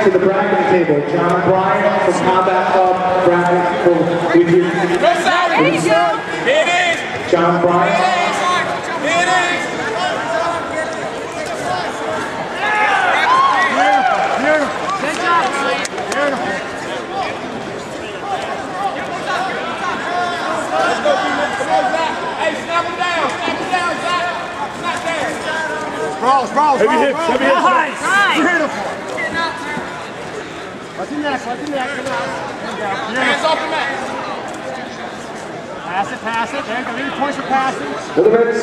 to the bracket table. John Bryant from Combat Club Grappling with you. John Bryant. Sprawls. Heavy hips. Nice. Beautiful. Watch your neck. Come on. Hands off the mat. Pass it. There you go. Any points for passing? For the men's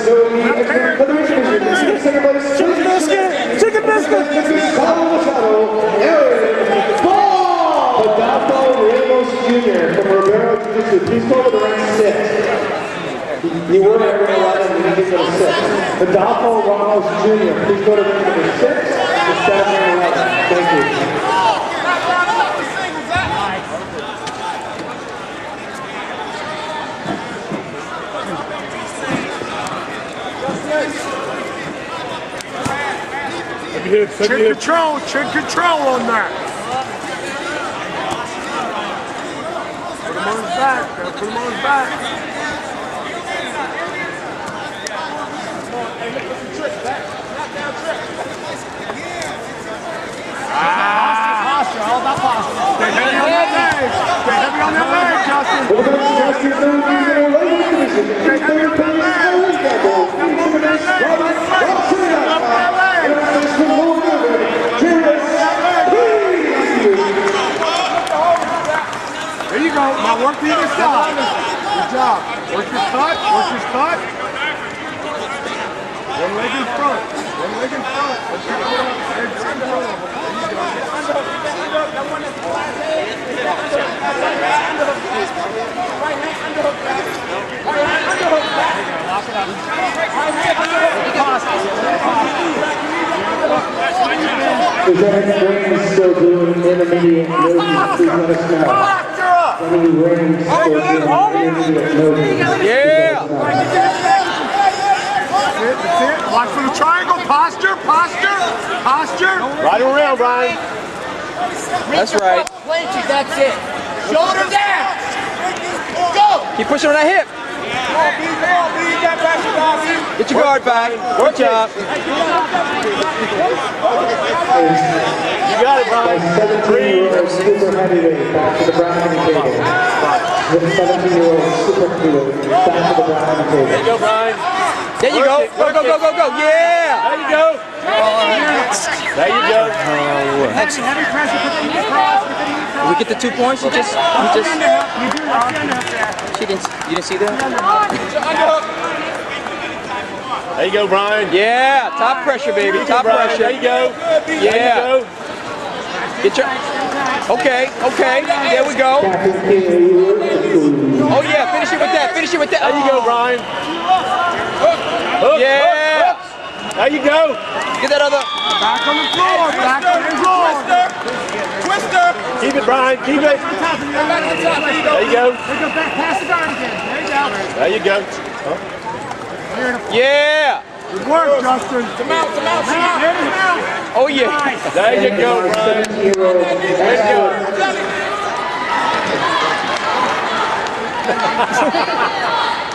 Chicken biscuit. Adolfo Ramos Jr. from Rivero Jiu Jitsu. Please go to the rank 6. You were at ring 11 and you get to 6. Adolfo Ramos Jr. Please go to ring number 6 instead of ring 11. Thank you. Chin control on that. Put him on his back. Put him on his back. Posture, all about posture. Stay heavy on that leg. Stay heavy on that leg, Justin. Stay heavy on that There you go. Now work the other side. Good job. Work your cut. One leg in front. Lieutenant Green is still doing intermediate loading. Please let us know. Any rings still doing intermediate loading. Yeah! That's it. Watch for the triangle. Posture. Right around, Brian. That's right. That's it. Shoulder down. Go. Keep pushing on that hip. Get your guard back. Good job. You got it, Brian. 17-year-old super heavyweight back to the bracket table. With 17-year-old super heavyweight back to the bracket table. There you go, Brian. There you go. Go. Yeah. There you go. Heavy pressure. Put the knee across. We get the 2 points. You didn't see that? There you go, Brian. Yeah. Top pressure, baby. Top pressure. There you go. Yeah. Get your. Okay. There we go. Oh yeah. Finish it with that. There you go, Brian. Hook. Yeah. There you go. Get that other. Back on the floor. Twister. Keep it, Brian. Keep it. There you go. Back past the guard again. There you go. Yeah. Good work, Justin. Come out. Oh yeah. Nice. There you go, Brian. There you go.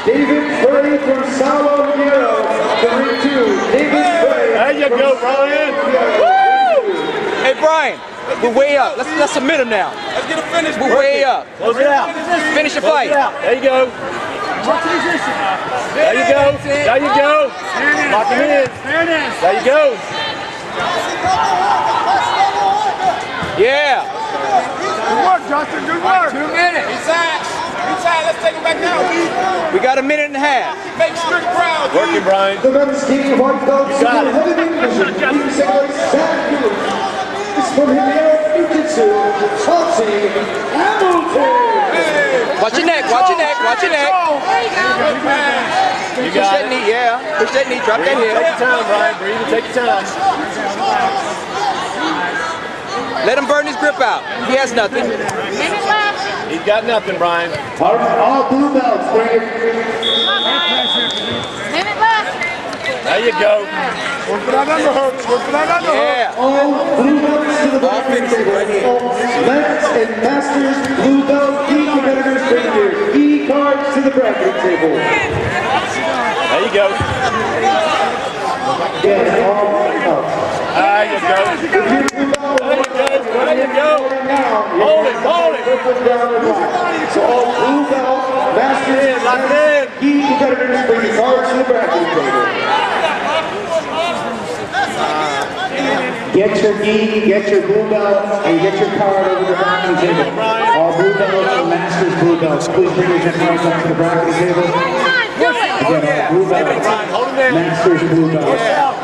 David Frey from Sao Miguel, the ring 2. David Frey. There you go, Brian. Woo! Hey Brian, we're way up. Let's submit him now. Let's get a finish. We're way up. Close it out. Finish the fight. There you go. Watch the position. There you go. Lock him in. There it is. There you go. Yeah. Good work, Justin. Good work. 2 minutes. Inside. Let's take him back down. We got 1.5 minutes. Make strict crowd. Working, Brian. The men's team white belt got it. heavyweight division. Team second Saturday. This from MMA Institute Richmond. Watch your neck. You Push got that it. knee. Yeah. Push that knee. Drop that Take hip. your time, Brian. Breathe and take your time. Let him burn his grip out. He has nothing. He's got nothing, Brian. All blue belts, bring it. There you go. Work for that underhook. Work for that underhook. Yeah. All blue belts to the back of the table. All Lens and Masters blue belt gi competitors bring your gi cards to the bracket table. There you go. Again, all blue belts. There you go. If you're blue belt, There you go. Hold it, hold it. So all blue belt, Masters, Lock it in. gi competitors bring your cards to the bracket table. Get your gi, get your blue belt, and get your card over the bracket table. All blue belts and Masters blue belts, please bring your cards up to the bracket table. Again, all blue belts, Masters blue belts.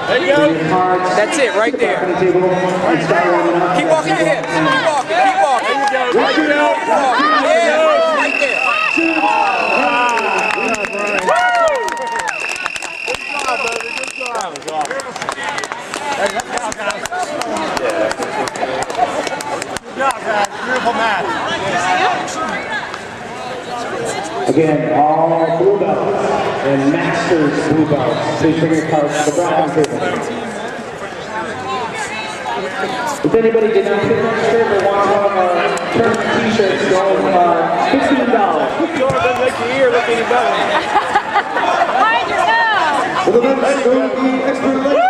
There you go. Bring your cards. That's it, right there. Bracket table and start warming up. Keep walking your hips. Keep walking. Keep walking. There you go. Right there. Yeah, right there. Beautiful match. Again, all blue belts and Masters blue belts. Please bring your cards to the bracket table. If anybody did not pick up a shirt or want one of our tournament t-shirts, going $15. Jordan doesn't make your ear look any better. Why'd you know? For the men's expert